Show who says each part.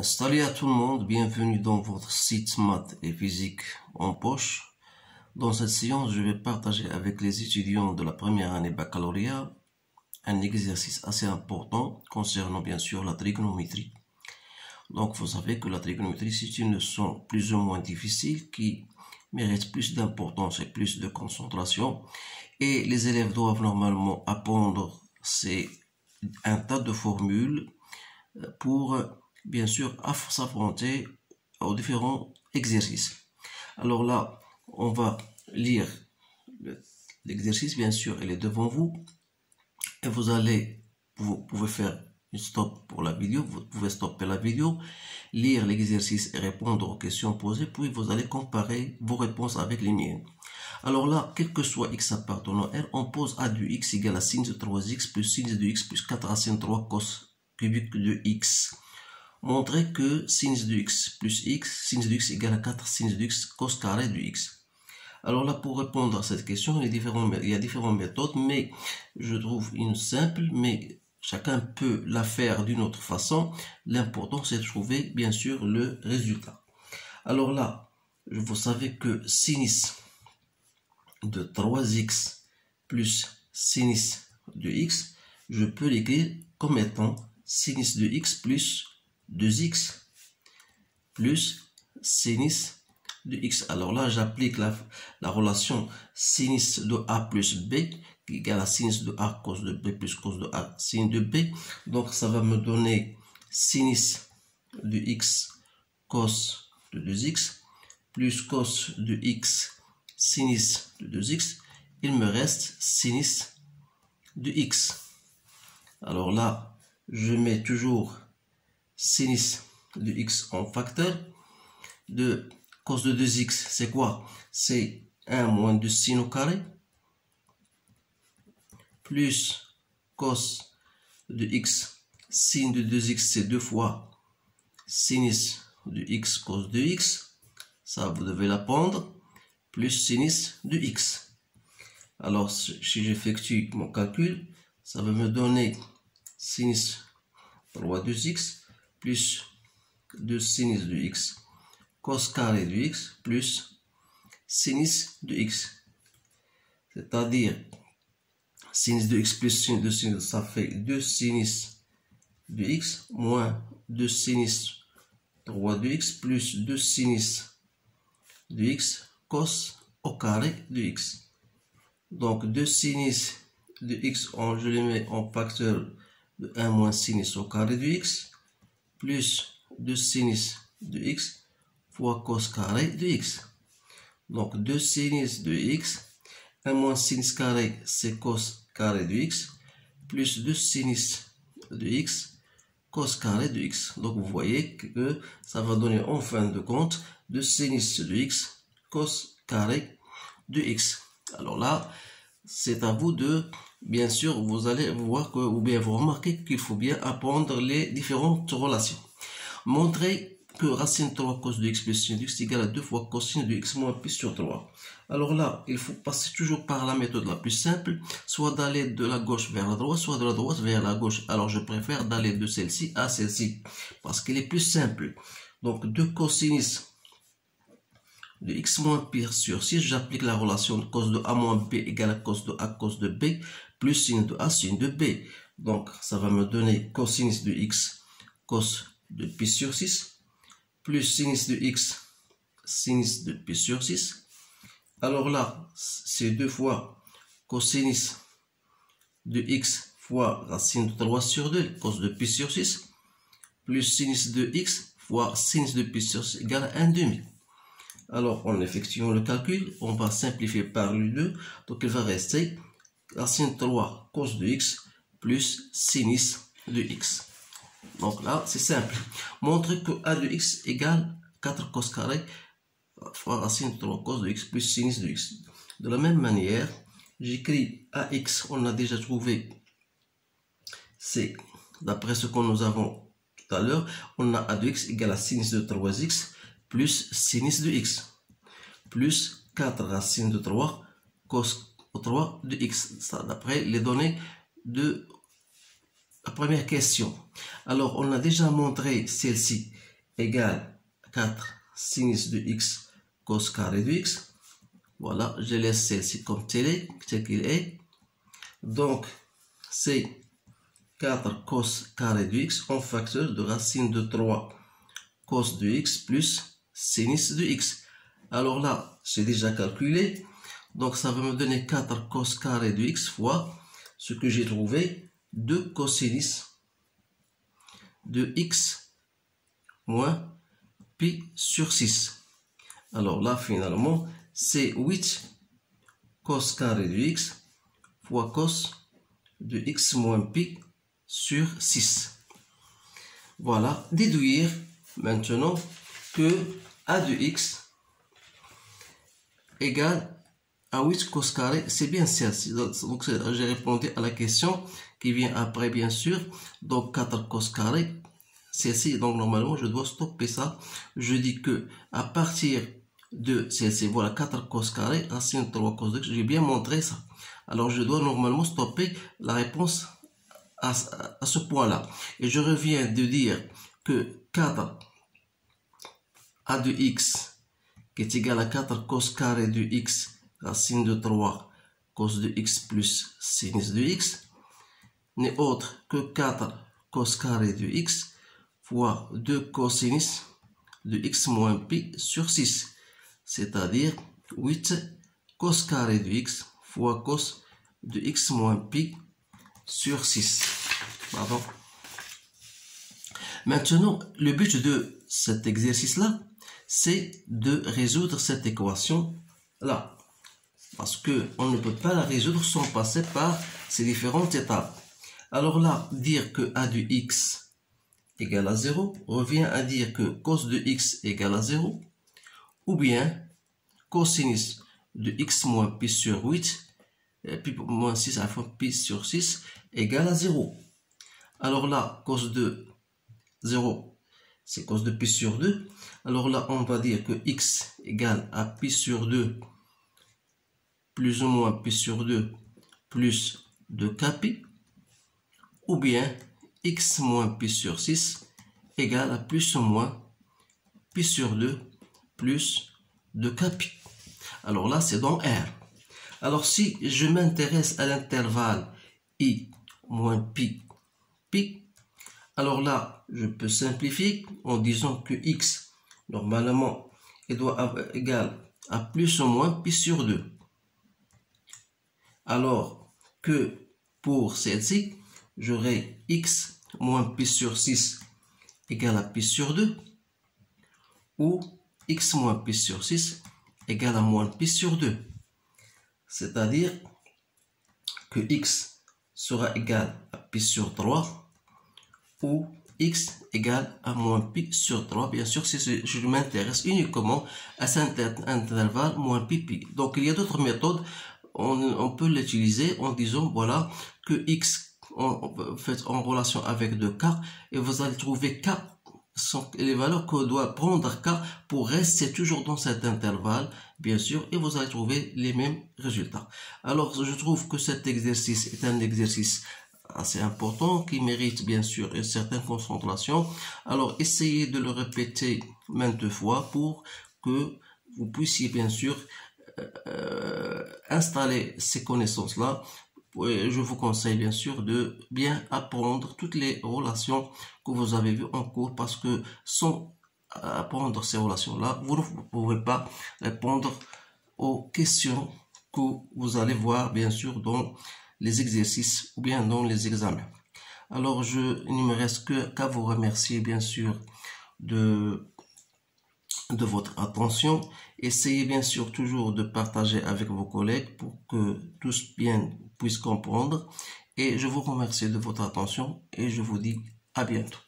Speaker 1: Salut à tout le monde, bienvenue dans votre site maths et physique en poche. Dans cette séance, je vais partager avec les étudiants de la première année baccalauréat un exercice assez important concernant bien sûr la trigonométrie. Donc vous savez que la trigonométrie c'est une leçon plus ou moins difficile qui mérite plus d'importance et plus de concentration. Et les élèves doivent normalement apprendre un tas de formules pour bien sûr s'affronter aux différents exercices. Alors là, on va lire l'exercice, bien sûr, il est devant vous. Et vous pouvez faire une stop pour la vidéo, vous pouvez stopper la vidéo, lire l'exercice et répondre aux questions posées, puis vous allez comparer vos réponses avec les miennes. Alors là, quel que soit x appartenant à R, on pose a du x égale à sin de 3x plus sin de x plus 4 racine 3 cos cubique de x. Montrer que sin de x plus x, sin de x égale à 4 sin de x cos carré de x. Alors là, pour répondre à cette question, il y a différentes méthodes, mais je trouve une simple, mais chacun peut la faire d'une autre façon. L'important, c'est de trouver, bien sûr, le résultat. Alors là, vous savez que sinus de 3x plus sinus de x, je peux l'écrire comme étant sinus de x plus 2x plus sinus de x. Alors là, j'applique la relation sinus de a plus b qui est égal à sinus de a cos de b plus cos de a sin de b. Donc ça va me donner sinus de x cos de 2x plus cos de x sinus de 2x. Il me reste sinus de x. Alors là, je mets toujours sinus de x en facteur. De cos de 2x, c'est quoi? C'est 1 moins 2 sin au carré plus cos de x sin de 2x, c'est 2 fois sinus de x cos de x. Ça, vous devez l'apprendre. Plus sinus de x. Alors, si j'effectue mon calcul, ça va me donner sinus 3 2x plus 2 sinus de x cos carré de x plus sinus de x. C'est-à-dire, sinus de x plus sinus de sinus, ça fait 2 sinus de x moins 2 sinus 3 de x plus 2 sinus de x cos au carré de x. Donc 2 sinus de x, je les mets en facteur de 1 moins sinus au carré de x plus 2 sinus de x fois cos carré de x. Donc 2 sinus de x, 1 moins sinus carré, c'est cos carré de x, plus 2 sinus de x, cos carré de x. Donc vous voyez que ça va donner en fin de compte 2 sinus de x, cos carré de x. Alors là, c'est à vous de, bien sûr, vous allez voir que, ou bien vous remarquez qu'il faut bien apprendre les différentes relations. Montrer que racine 3 cos de x plus sin de x égale à 2 fois cosine de x moins pi sur 3. Alors là, il faut passer toujours par la méthode la plus simple, soit d'aller de la gauche vers la droite, soit de la droite vers la gauche. Alors je préfère d'aller de celle-ci à celle-ci, parce qu'elle est plus simple. Donc 2 cosinus de x moins pi sur 6, j'applique la relation de cos de a moins b égale à cos de a cos de b plus sin de a sin de b. Donc ça va me donner cosinus de x cos de pi sur 6 plus sinus de x sinus de pi sur 6. Alors là, c'est 2 fois cosinus de x fois racine de 3 sur 2 cos de pi sur 6 plus sinus de x fois sinus de pi sur 6 égale à 1 demi. Alors, en effectuant le calcul, on va simplifier par le 2. Donc, il va rester racine de 3 cos de x plus sinus de x. Donc là, c'est simple. Montrer que a de x égale 4 cos carré fois racine de 3 cos de x plus sinus de x. De la même manière, j'écris ax, on a déjà trouvé, c'est d'après ce que nous avons tout à l'heure, on a a de x égale à sinus de 3x plus sinus de x plus 4 racine de 3 cos 3 de x. Ça d'après les données de la première question. Alors, on a déjà montré celle-ci égale 4 sinus de x cos carré de x. Voilà, je laisse celle-ci comme tel qu'il est. Donc, c'est 4 cos carré de x en facteur de racine de 3 cos de x plus sinus de x. Alors là, j'ai déjà calculé. Donc, ça va me donner 4 cos carré de x fois ce que j'ai trouvé, 2 cosinus de x moins pi sur 6. Alors là, finalement, c'est 8 cos carré de x fois cos de x moins pi sur 6. Voilà, déduire maintenant que a de x égale à 8 cos carré, c'est bien celle-ci. Donc j'ai répondu à la question qui vient après, bien sûr. Donc 4 cos carré, celle-ci. Donc normalement, je dois stopper ça. Je dis que à partir de celle-ci, voilà 4 cos carré, racine 3 cos de x, j'ai bien montré ça. Alors je dois normalement stopper la réponse à ce point-là. Et je reviens de dire que 4 a de x qui est égal à 4 cos carré de x racine de 3 cos de x plus sinus de x n'est autre que 4 cos carré de x fois 2 cosinus de x moins pi sur 6, c'est-à-dire 8 cos carré de x fois cos de x moins pi sur 6. Pardon. Maintenant, le but de cet exercice-là, c'est de résoudre cette équation-là. Parce qu'on ne peut pas la résoudre sans passer par ces différentes étapes. Alors là, dire que a de x égale à 0 revient à dire que cos de x égale à 0, ou bien cosinus de x moins pi sur 8, pi moins 6 à fois pi sur 6 égale à 0. Alors là, cos de 0, c'est cos de pi sur 2. Alors là, on va dire que x égale à pi sur 2 plus ou moins pi sur 2 plus 2 kpi, ou bien x moins pi sur 6 égale à plus ou moins pi sur 2 plus 2 kpi. Alors là, c'est dans R. Alors si je m'intéresse à l'intervalle i moins pi, alors là, je peux simplifier en disant que x, normalement, il doit être égal à plus ou moins pi sur 2. Alors que pour celle-ci, j'aurai x moins pi sur 6 égale à pi sur 2, ou x moins pi sur 6 égale à moins pi sur 2. C'est-à-dire que x sera égal à pi sur 3, ou x égale à moins pi sur 3. Bien sûr, si je m'intéresse uniquement à cet intervalle moins pi. Donc il y a d'autres méthodes. On peut l'utiliser en disant voilà que x en relation avec 2k, et vous allez trouver k sont les valeurs que doit prendre k pour rester toujours dans cet intervalle, bien sûr, et vous allez trouver les mêmes résultats. Alors je trouve que cet exercice est un exercice assez important qui mérite bien sûr une certaine concentration. Alors essayez de le répéter maintes fois pour que vous puissiez bien sûr installer ces connaissances-là. Je vous conseille bien sûr de bien apprendre toutes les relations que vous avez vues en cours, parce que sans apprendre ces relations-là, vous ne pouvez pas répondre aux questions que vous allez voir bien sûr dans les exercices ou bien dans les examens. Alors il ne me reste qu'à vous remercier bien sûr de votre attention. Essayez bien sûr toujours de partager avec vos collègues pour que tous bien puissent comprendre. Et je vous remercie de votre attention et je vous dis à bientôt.